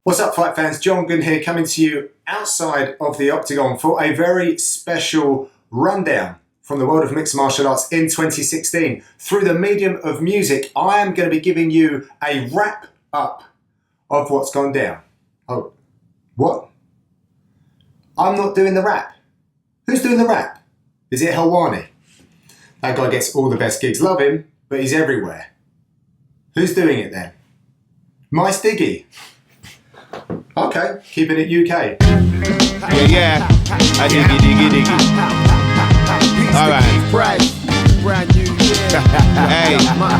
What's up, fight fans? John Uddin here, coming to you outside of the Octagon for a very special rundown from the world of mixed martial arts in 2016. Through the medium of music, I am going to be giving you a wrap up of what's gone down. Oh, what? I'm not doing the rap. Who's doing the rap? Is it Helwani? That guy gets all the best gigs. Love him, but he's everywhere. Who's doing it then? MysDiggi. Okay, keeping it UK. Yeah, I diggy. All right. Price, brand new year. Hey,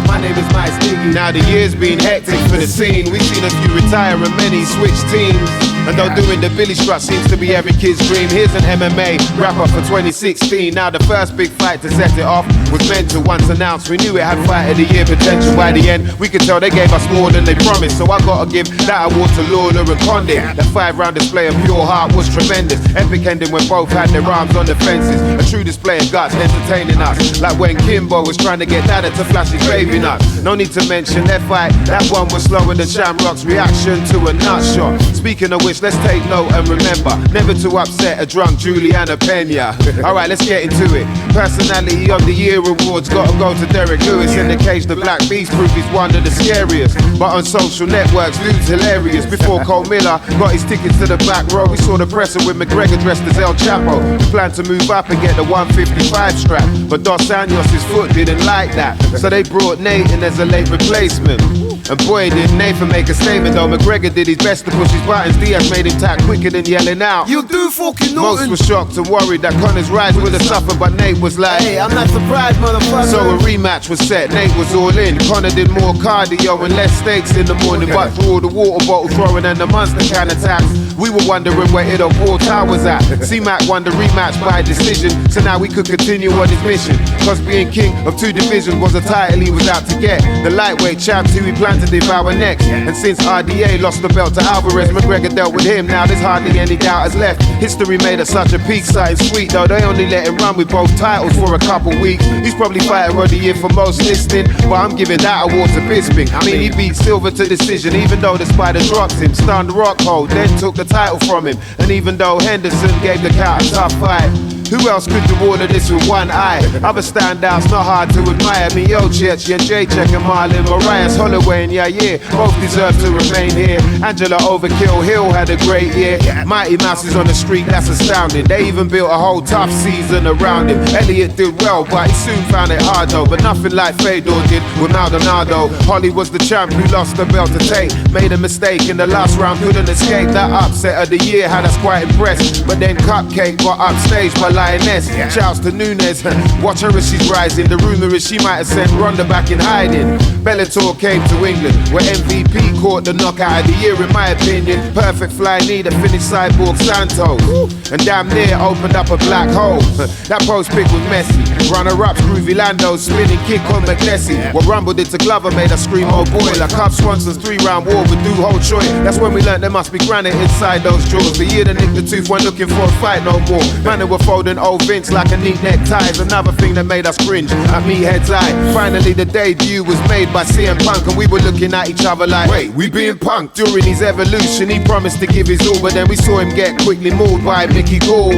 my name is MysDiggi. now the year's been hectic for the scene. We've seen a few retire and many switch teams. And though doing the Billy Strut seems to be every kid's dream, here's an MMA wrap-up for 2016. Now the first big fight to set it off was meant to once announced. We knew it had fight of the year potential. By the end, we could tell they gave us more than they promised. So I gotta give that award to Lawler and Condit. That 5-round display of pure heart was tremendous. Epic ending when both had their arms on the fences. A true display of guts entertaining us. Like when Kimbo was trying to get Dada to flash his baby nuts. No need to mention their fight. That one was slower than Shamrock's reaction to a nut shot. Speaking of which, let's take note and remember never to upset a drunk Juliana Pena. Alright, let's get into it. Personality of the Year awards gotta go to Derek Lewis. In the cage, the Black Beast proof he's one of the scariest. But on social networks, dude's hilarious. Before Cole Miller got his tickets to the back row, we saw the presser with McGregor dressed as El Chapo. He planned to move up and get the 155 strap, but Dos Anjos' foot didn't like that. So they brought Nate in as a late replacement. And boy, did Nathan make a statement though. McGregor did his best to push his buttons. Diaz made him tack quicker than yelling out. You do fucking Most Norton. were shocked and worried that Connor's rise would have suffered, but Nate was like, Hey, I'm not surprised, motherfucker. so a rematch was set, Nate was all in. Connor did more cardio and less steaks in the morning, but through all the water bottle throwing and the monster can attacks, we were wondering where Id of War was at. C-Mac won the rematch by decision, so now we could continue on his mission. Cause being king of 2 divisions was a title he was out to get. The lightweight champs who he planned to devour next. And since RDA lost the belt to Alvarez, McGregor dealt with him. Now there's hardly any doubters left. History made us such a peak, something sweet though. They only let him run with both titles for a couple weeks. He's probably fighter of the year for most listening, but I'm giving that award to Bisping. I mean, he beat Silver to decision, even though the Spider dropped him. Stunned Rockhold, then took the title from him. And even though Henderson gave the count a tough fight, who else could do all of this with one eye? Other standouts not hard to admire. Me, Miocic and J-Check and Marlon Marias, Holloway and yeah, both deserve to remain here. Angela Overkill Hill had a great year. Mighty Mouse is on the street, that's astounding. They even built a whole tough season around him. Elliot did well, but he soon found it hard though. But nothing like Fedor did with Maldonado. Holly was the champ who lost the belt to Tate. Made a mistake in the last round, couldn't escape. That upset of the year had us quite impressed. But then Cupcake got upstaged by Lioness. Shouts to Nunes, watch her as she's rising. The rumor is she might have sent Ronda back in hiding. Bellator came to England, where MVP caught the knockout of the year in my opinion. Perfect fly knee that finished Cyborg Santos, and damn near opened up a black hole. That post pick was messy. Runner-ups, Groovy Lando, spinning kick on McNessie. What Rumble did to Glover made us scream, oh boy. Like Cub Swanson's 3-round war with Do Hold Choi. That's when we learned there must be granite inside those jaws. The year that Nick the Tooth weren't looking for a fight no more. Man, they were folding old Vince like a neat necktie. Is another thing that made us cringe at Meathead's eye. Finally the debut was made by CM Punk, and we were looking at each other like, wait, we being punked? During his evolution he promised to give his all, but then we saw him get quickly mauled by Mickey Gall,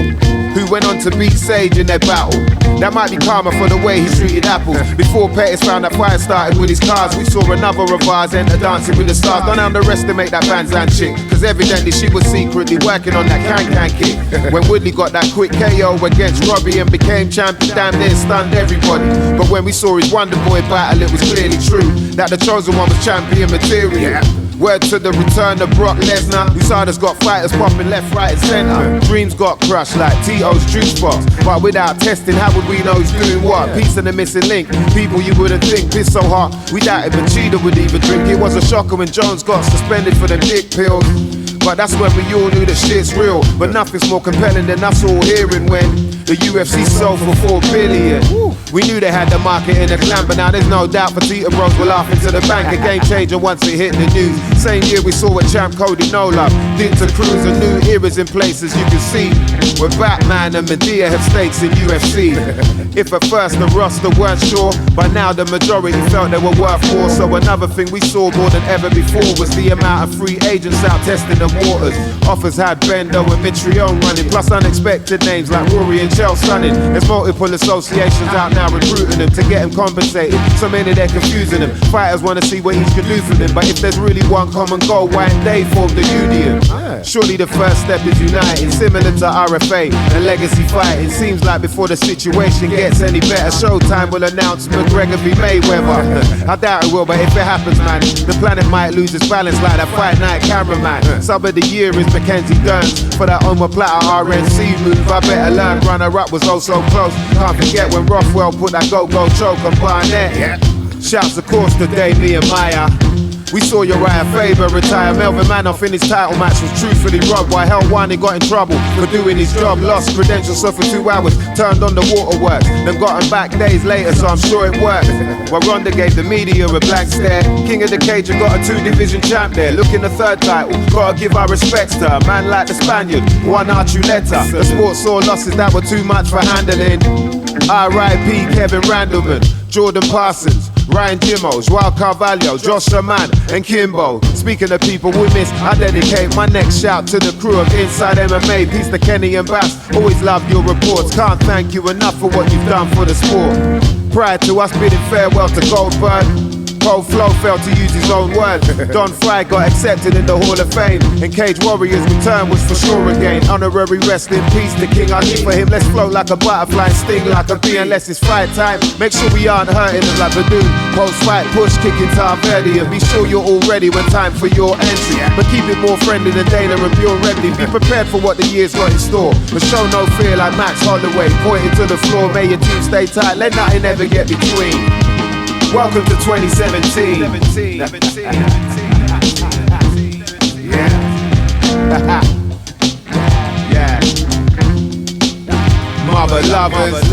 who went on to beat Sage in their battle. That might be karma for the way he treated apples. Before Pettis found that fire started with his cars, we saw another of ours enter Dancing with the Stars. Don't underestimate that Van Zandt chick, cause evidently she was secretly working on that can-can kick. When Woodley got that quick KO against Robbie and became champion, damn near stunned everybody. But when we saw his Wonder Boy battle, it was clearly true that the chosen one was champion material. Word to the return of Brock Lesnar. Usadas got fighters popping left, right and center. Dreams got crushed like Tito's juice box. But without testing, how would we know he's doing what? Piece of the missing link. People you wouldn't think piss so hot. We doubted Machida would even drink. It was a shocker when Jones got suspended for them dick pills. But that's when we all knew the shit's real. But nothing's more compelling than us all hearing when the UFC sold for $4 billion. We knew they had the market in the clan, but now there's no doubt for Tita Bros were laughing to the bank. A game changer once it hit the news. Same year we saw what Champ Cody No Love did to Cruz, and new eras in places you can see. Where Batman and Medea have stakes in UFC. If at first the roster weren't sure, by now the majority felt they were worth more. So another thing we saw more than ever before was the amount of free agents out testing the waters. Offers had Bendo and Mitrione running, plus unexpected names like Rory and Chael Sonnen. There's multiple associations out now recruiting them to get them compensated. So many they're confusing them. Fighters want to see what each can do for them, but if there's really one common goal, why ain't they formed the union? Surely the first step is uniting, similar to RFA and legacy fighting. Seems like before the situation gets any better, Showtime will announce McGregor v Mayweather. I doubt it will, but if it happens, man, the planet might lose its balance like that Fight Night cameraman. Sub of the year is Mackenzie Dern for that omoplata RNC move. I better learn. Runner-up was oh so close. Can't forget when Rothwell put that go-go choke on Barnett. Shouts of course to Damian Maya. We saw Uriah Faber retire. Melvin Manoff in his title match was truthfully robbed. While Helwani got in trouble for doing his job. Lost credentials, so for 2 hours turned on the waterworks. Then got him back days later, so I'm sure it worked. While Ronda gave the media a blank stare. King of the Cage and got a 2-division champ there. Looking the third title, gotta give our respects to a man like the Spaniard, Juan Archuleta. The sport saw losses that were too much for handling. R.I.P. Kevin Randleman, Jordan Parsons, Ryan Jimmo, Joao Carvalho, Josh Shaman, and Kimbo. Speaking of people we miss, I dedicate my next shout to the crew of Inside MMA. Peace to Kenny and Bass, always love your reports. Can't thank you enough for what you've done for the sport. Prior to us bidding farewell to Goldberg, Cold Flow failed to use his own words. Don Fry got accepted in the Hall of Fame, and Cage Warriors' return was for sure again. Honorary rest in peace to King Ali. For him, let's float like a butterfly and sting like a bee. Unless it's fight time, make sure we aren't hurting them like Badoo. Post-fight push, kick into Arvelli, and be sure you're all ready when time for your entry. But keep it more friendly than Dana and Pure Remedy. Be prepared for what the year's got in store, but show no fear like Max Holloway. Pointing to the floor, may your team stay tight, let nothing ever get between. Welcome to 2017. Yeah. Mother lovers.